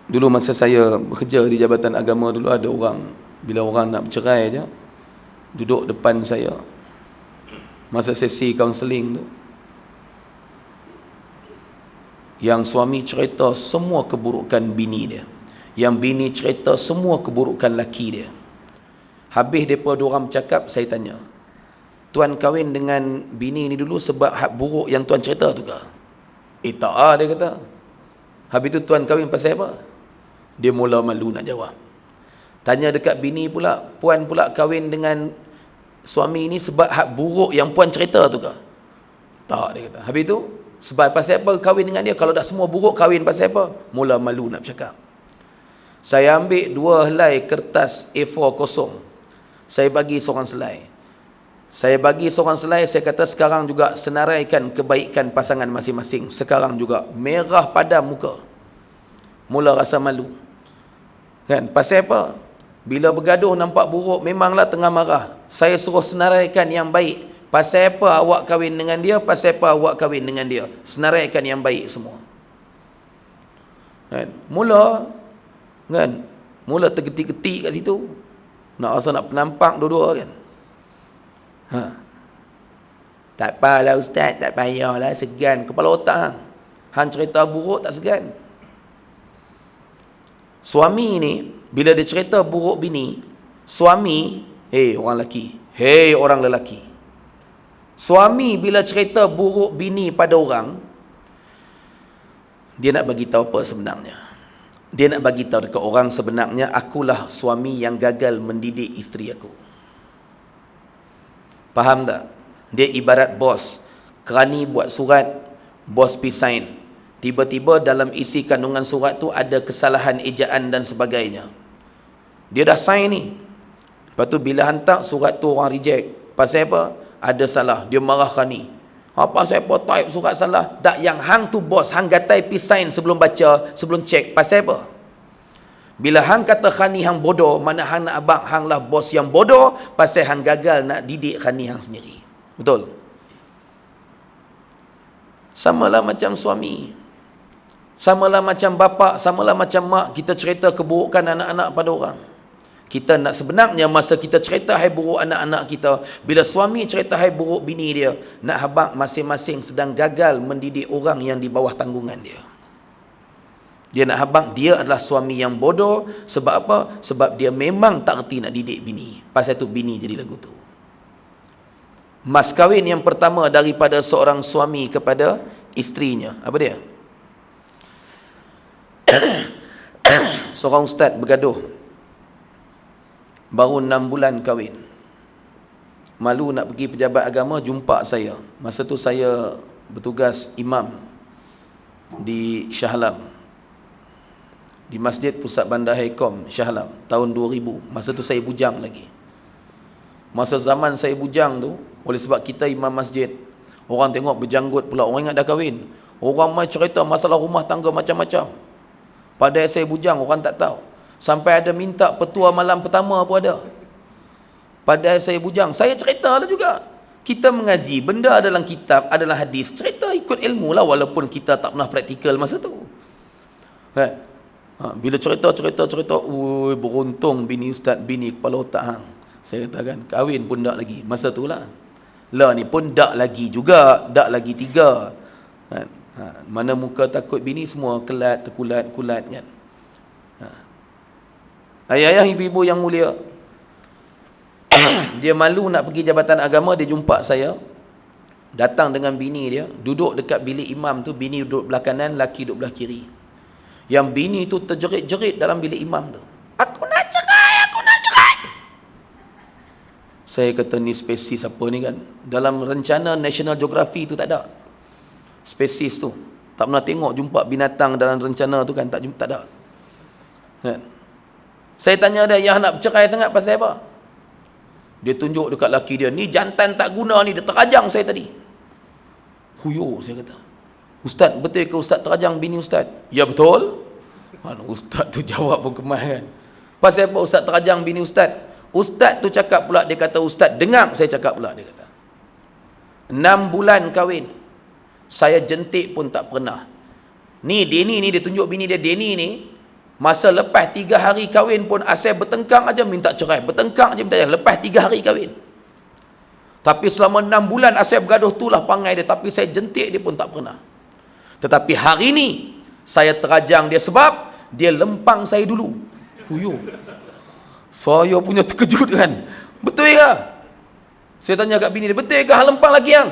Dulu masa saya bekerja di Jabatan Agama dulu, ada orang, bila orang nak bercerai je, duduk depan saya masa sesi kaunseling tu, yang suami cerita semua keburukan bini dia, yang bini cerita semua keburukan laki dia. Habis mereka diorang bercakap, saya tanya, tuan kahwin dengan bini ni dulu sebab hak buruk yang tuan cerita tu ke? Tak lah, dia kata. Habis tu tuan kahwin pasal apa? Dia mula malu nak jawab. Tanya dekat bini pula, puan pula kahwin dengan suami ni sebab hak buruk yang puan cerita tu ke? Tak, dia kata. Habis tu, sebab pasal apa kahwin dengan dia? Kalau dah semua buruk, kahwin pasal apa? Mula malu nak bercakap. Saya ambil 2 helai kertas A4 kosong. Saya bagi seorang selai. Saya kata sekarang juga senaraikan kebaikan pasangan masing-masing. Sekarang juga. Merah padam muka. Mula rasa malu. Kan? Pasal apa? Bila bergaduh nampak buruk, memanglah tengah marah. Saya suruh senaraikan yang baik. Pasal apa awak kahwin dengan dia? Pasal apa awak kahwin dengan dia? Senaraikan yang baik semua. Kan? Mula tergetik-getik kat situ. Nak rasa nak penampak dua-dua kan. Tak apalah ustaz, tak payahlah, segan kepala otak hang. Hang cerita buruk tak segan. Suami ni bila dia cerita buruk bini, suami, orang lelaki. Suami bila cerita buruk bini pada orang, dia nak bagi tahu apa sebenarnya. Dia nak bagi tahu dekat orang sebenarnya, akulah suami yang gagal mendidik isteri aku. Faham tak? Dia ibarat bos, kerani buat surat, bos pergi sign. Tiba-tiba dalam isi kandungan surat tu ada kesalahan ejaan dan sebagainya. Dia dah sign ni. Lepas tu bila hantar surat tu orang reject. Pasal apa? Ada salah. Dia marah kerani. Pasal apa type surat salah? Tak, yang hang tu bos, hang gatai pergi sign sebelum baca, sebelum check. Pasal apa? Bila hang kata khani hang bodoh, mana hang nak abang hang lah bos yang bodoh, pasal hang gagal nak didik khani hang sendiri. Betul? Samalah macam suami. Samalah macam bapa, samalah macam mak, kita cerita keburukan anak-anak pada orang. Kita nak sebenarnya masa kita cerita hai buruk anak-anak kita, bila suami cerita hai buruk bini dia, nak habaq masing-masing sedang gagal mendidik orang yang di bawah tanggungan dia. Dia nak habaq dia adalah suami yang bodoh. Sebab apa? Sebab dia memang tak reti nak didik bini. Pasal tu bini jadi lagu tu. Mas kahwin yang pertama daripada seorang suami kepada isterinya, apa dia? Seorang ustaz bergaduh, baru 6 bulan kahwin. Malu nak pergi pejabat agama, jumpa saya. Masa tu saya bertugas imam di Shah Alam, di Masjid Pusat Bandar Haikom Shah Alam, tahun 2000. Masa tu saya bujang lagi. Masa zaman saya bujang tu, oleh sebab kita imam masjid, orang tengok berjanggut pula, orang ingat dah kahwin. Orang mai cerita masalah rumah tangga macam-macam. Padahal saya bujang, orang tak tahu. Sampai ada minta petua malam pertama pun ada. Padahal saya bujang. Saya cerita lah juga. Kita mengaji, benda dalam kitab, adalah hadis. Cerita ikut ilmu lah, walaupun kita tak pernah praktikal masa tu. Kan? Bila cerita, beruntung bini ustaz, bini kepala otak hang. Saya katakan, kahwin pun tak lagi. Masa tu lah. Lah ni pun tak lagi juga. Tak lagi 3. Kan? Mana muka takut bini semua kelat, terkulat-kulat kan. Ayah-ayah, ibu-ibu yang mulia, dia malu nak pergi jabatan agama, dia jumpa saya. Datang dengan bini dia, duduk dekat bilik imam tu, bini duduk belah kanan, laki duduk belah kiri. Yang bini tu terjerit-jerit dalam bilik imam tu. Aku nak cerai. Saya kata, ni spesies apa ni kan? Dalam rencana National Geography tu tak ada. Spesies tu. Tak pernah tengok jumpa binatang dalam rencana tu kan? Tak ada. Kan? Saya tanya dia, yang nak bercerai sangat pasal apa? Dia tunjuk dekat laki dia, ni jantan tak guna ni, dia terajang saya tadi. Huyo, saya kata. Ustaz, betul ke ustaz terajang bini ustaz? Ya betul. Ustaz tu jawab pun kemas kan. Pasal apa ustaz terajang bini ustaz? Ustaz tu cakap pula, dia kata ustaz dengar saya cakap pula, dia kata. 6 bulan kahwin, saya jentik pun tak pernah. Ni Denny ni, dia tunjuk bini dia, Denny ni, Masa lepas 3 hari kahwin pun asal bertengkang aja minta cerai. Bertengkang aja minta cerai. Lepas 3 hari kahwin. Tapi selama 6 bulan asal bergaduh tu lah pangai dia. Tapi saya jentik dia pun tak pernah. Tetapi hari ni saya terajang dia sebab dia lempang saya dulu. Fuyo. Saya punya terkejut kan. Betul ke? Saya tanya kat bini dia, betul ke hang lempang lagi yang?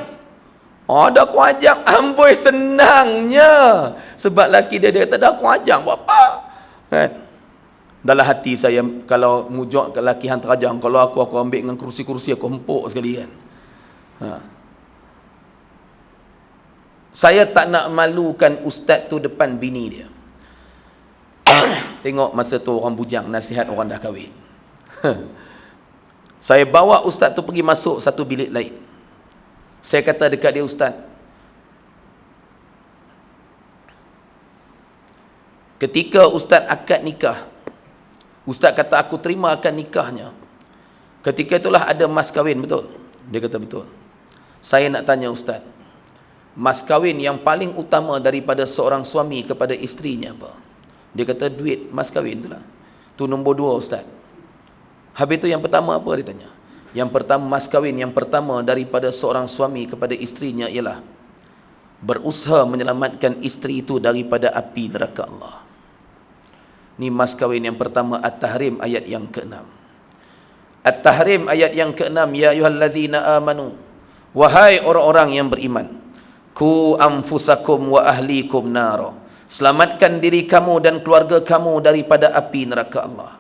Ada aku ajak. Amboi senangnya. Sebab laki dia kata, dah aku ajak. Buat apa? Kan? Dalam hati saya, kalau mujak ke laki hang terajang, kalau aku ambil dengan kursi-kursi, aku empuk sekali kan. Saya tak nak malukan ustaz tu depan bini dia. Tengok masa tu orang bujang nasihat orang dah kahwin. Saya bawa ustaz tu pergi masuk satu bilik lain. Saya kata dekat dia, ustaz, ketika ustaz akad nikah, ustaz kata aku terima akad nikahnya, ketika itulah ada mas kahwin, betul? Dia kata betul. Saya nak tanya ustaz, mas kahwin yang paling utama daripada seorang suami kepada isterinya apa? Dia kata duit mas kahwin itulah. Tu nombor 2 ustaz. Habis tu yang pertama apa dia tanya? Yang pertama, mas kahwin yang pertama daripada seorang suami kepada isterinya ialah berusaha menyelamatkan isteri itu daripada api neraka Allah. Ni mas kahwin yang pertama, At-Tahrim ayat yang ke-6. At-Tahrim ayat yang ke-6, ya ayyuhallazina amanu, wahai orang-orang yang beriman, ku anfusakum wa ahlikum nara, selamatkan diri kamu dan keluarga kamu daripada api neraka Allah.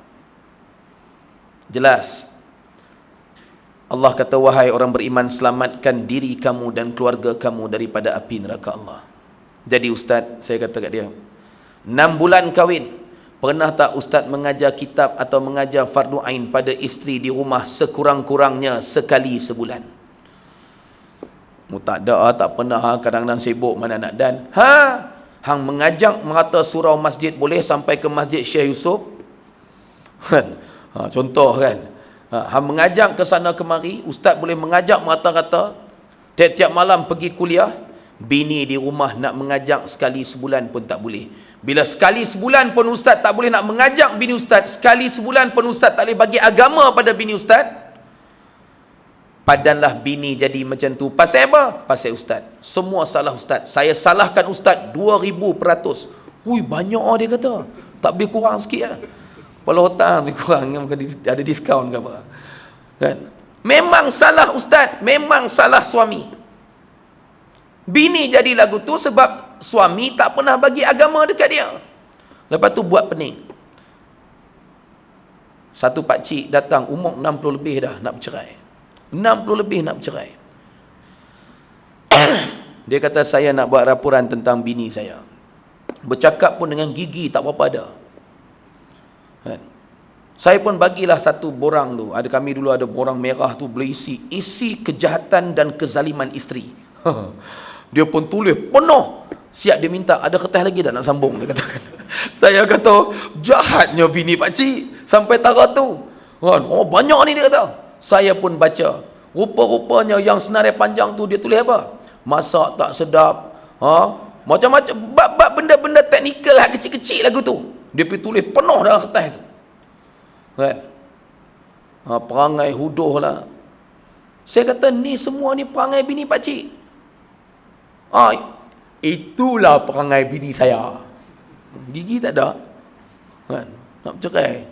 Jelas. Allah kata, wahai orang beriman, selamatkan diri kamu dan keluarga kamu daripada api neraka Allah. Jadi ustaz, saya kata kat dia, 6 bulan kahwin, pernah tak ustaz mengajar kitab atau mengajar fardu ain pada isteri di rumah sekurang-kurangnya sekali sebulan? Tak ada, tak pernah. Kadang-kadang sibuk mana nak dan. Hang mengajak merata surau masjid boleh sampai ke masjid Syekh Yusof? Kan? Contoh kan. Hang mengajak ke sana kemari, ustaz boleh mengajak merata-rata, tiap-tiap malam pergi kuliah, bini di rumah nak mengajak sekali sebulan pun tak boleh. Bila sekali sebulan pun ustaz tak boleh nak mengajak bini ustaz, sekali sebulan pun ustaz tak boleh bagi agama pada bini ustaz, padanlah bini jadi macam tu. Pasal apa? Pasal ustaz. Semua salah ustaz. Saya salahkan ustaz 2000%. Hui, banyak dia kata. Tak boleh kurang sikit lah. Kalau hutang lebih kurang, ada diskaun ke apa kan? Memang salah ustaz, memang salah suami. Bini jadi lagu tu sebab suami tak pernah bagi agama dekat dia. Lepas tu buat pening. Satu pakcik datang, umur 60 lebih dah nak bercerai. 60 lebih nak bercerai. Dia kata, saya nak buat laporan tentang bini saya. Bercakap pun dengan gigi tak apa-apa ada. Kan? Saya pun bagilah satu borang tu. Kami dulu ada borang merah tu, boleh isi kejahatan dan kezaliman isteri. Dia pun tulis penuh. Siap dia minta, ada kertas lagi tak nak sambung, dia katakan. Saya kata, jahatnya bini pakcik sampai tarah tu. Kan? Oh, banyak ni dia kata. Saya pun baca. Rupa-rupanya yang senarai panjang tu dia tulis apa? Masak tak sedap. Macam-macam bab benda-benda teknikal lah, kecil-kecil lagu tu. Dia pergi tulis penuh dalam kertas tu. Kan? Perangai huduh lah. Saya kata, ni semua ni perangai bini pakcik. Itulah perangai bini saya. Gigi tak ada. Kan? Nak bercerai.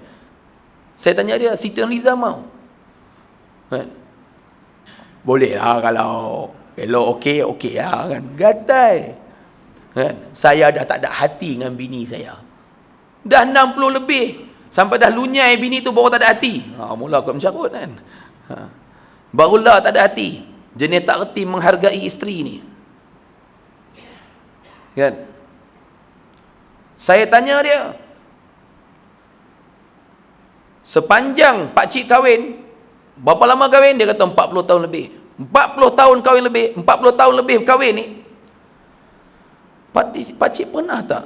Saya tanya dia, Siti Nurhaliza mau? Kan? Boleh lah kalau okey lah kan. Gatai. Kan? Saya dah tak ada hati dengan bini saya. Dah 60 lebih. Sampai dah lunyai bini tu baru tak ada hati. Mula kot mencarut kan. Barulah tak ada hati. Jenis tak reti menghargai isteri ni. Kan? Saya tanya dia. Sepanjang pakcik kahwin, berapa lama kahwin? Dia kata 40 tahun lebih. 40 tahun kahwin lebih. 40 tahun lebih kahwin ni. Pakcik pernah tak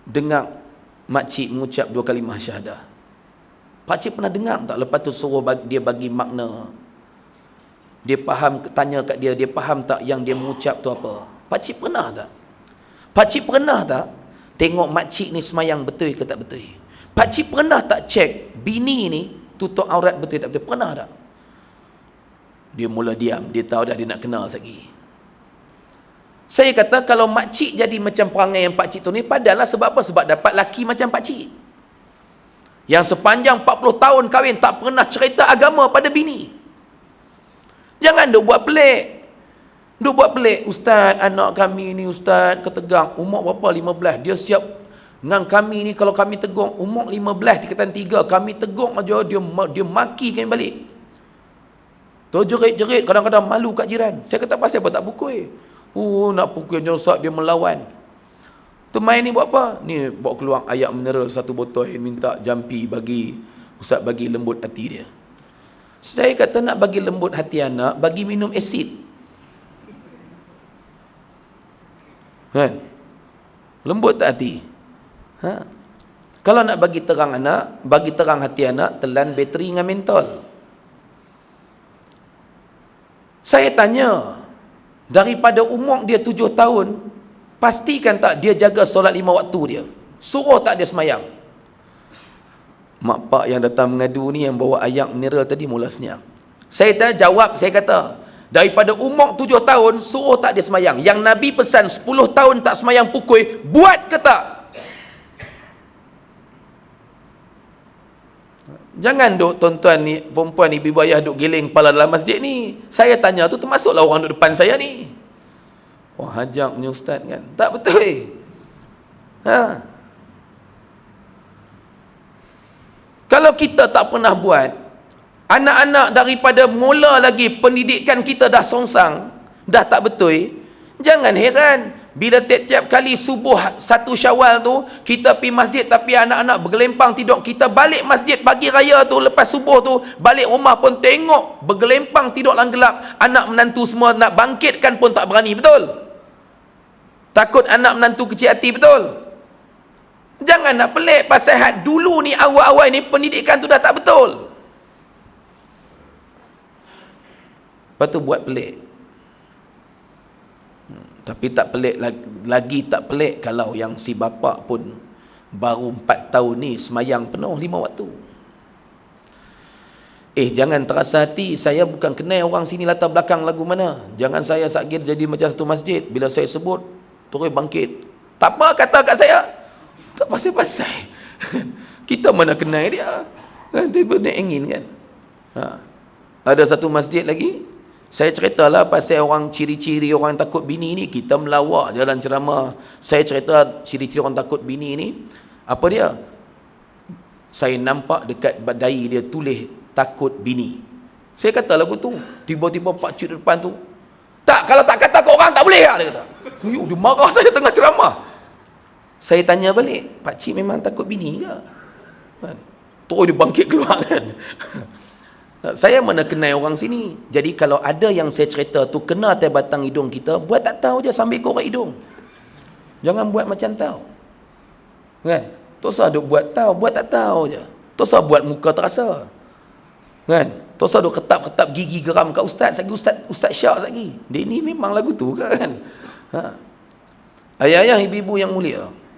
dengar makcik mengucap 2 kalimah syahadah? Pakcik pernah dengar tak? Lepas tu suruh dia bagi makna. Dia faham, tanya kat dia faham tak yang dia mengucap tu apa? Pakcik pernah tak? Pakcik pernah tak Tengok makcik ni semayang betul ke tak betul. Pakcik pernah tak cek bini ni tutup aurat betul tak betul? Pernah tak? Dia mula diam. Dia tahu dah dia nak kenal lagi. Saya kata kalau makcik jadi macam perangai yang pakcik tu ni, padahallah sebab apa? Sebab dapat laki macam pakcik. Yang sepanjang 40 tahun kahwin tak pernah cerita agama pada bini. Jangan duk buat pelik. Duk buat pelik. Ustaz, anak kami ni ustaz ketegang. Umur berapa? 15. Dia siap dengan kami ni, kalau kami tegur umur 15 tingkatan 3, kami tegur aja dia maki kami balik. Tu jerit-jerit, kadang-kadang malu kat jiran. Saya kata pasal apa tak pukul? Nak pukul Ustaz, dia melawan. Tu main ni buat apa? Ni bawa keluar air mineral 1 botol, minta jampi bagi Ustaz, bagi lembut hati dia. Saya kata nak bagi lembut hati anak, bagi minum asid. Kan? Lembut tak hati? Kalau nak bagi terang anak, bagi terang hati anak, telan bateri dengan mentol. Saya tanya, daripada umur dia 7 tahun, pastikan tak dia jaga solat 5 waktu dia? Suruh tak dia semayang? Mak pak yang datang mengadu ni, yang bawa air mineral tadi, mula senyap. Saya tanya, jawab, saya kata, daripada umur 7 tahun, suruh tak dia semayang? Yang Nabi pesan 10 tahun tak semayang pukul, buat ke tak? Jangan duk tuan-tuan ni, perempuan ni, ibu ayah duk giling kepala dalam masjid ni. Saya tanya tu, termasuklah orang duk depan saya ni. Wah, hajak punya ustaz kan? Tak betul. Kalau kita tak pernah buat, anak-anak daripada mula lagi pendidikan kita dah songsang, dah tak betul, jangan heran bila tiap-tiap kali subuh 1 Syawal tu, kita pergi masjid tapi anak-anak bergelempang tidur. Kita balik masjid pagi raya tu, lepas subuh tu, balik rumah pun tengok bergelempang tidur dalam gelap. Anak menantu semua nak bangkitkan pun tak berani, betul? Takut anak menantu kecil hati, betul? Jangan nak pelik pasal hak dulu ni, awal-awal ni pendidikan tu dah tak betul. Lepas tu buat pelik. Tapi tak pelik lagi tak pelik kalau yang si bapa pun baru 4 tahun ni semayang penuh 5 waktu. Jangan terasa hati, saya bukan kenal orang sini latar belakang lagu mana. Jangan saya sakit jadi macam satu masjid, bila saya sebut terus bangkit. Tak apa kata kat saya, tak pasal-pasal. Kita mana kenal dia kan, tiba naik angin kan. Ada satu masjid lagi, saya ceritalah pasal orang ciri-ciri orang takut bini ni. Kita melawak jalan ceramah, saya cerita ciri-ciri orang takut bini ni. Apa dia? Saya nampak dekat dahi dia tulis takut bini. Saya kata lagu tu, tiba-tiba pakcik depan tu, tak, kalau tak kata kat orang tak boleh lah, dia kata. Dia marah saya tengah ceramah. Saya tanya balik, pakcik memang takut bini ke? Terus dia bangkit keluar kan. Saya mana kenal orang sini. Jadi kalau ada yang saya cerita tu kena atas batang hidung kita, buat tak tahu je sambil korek hidung. Jangan buat macam tahu. Kan? Tak usah duk buat tahu, buat tak tahu je. Tak usah buat muka terasa. Kan? Tak usah duk ketap-ketap gigi geram kat ustaz, lagi ustaz Syak lagi. Dia ni memang lagu tu kan. Ayah-ayah, ibu-ibu yang mulia,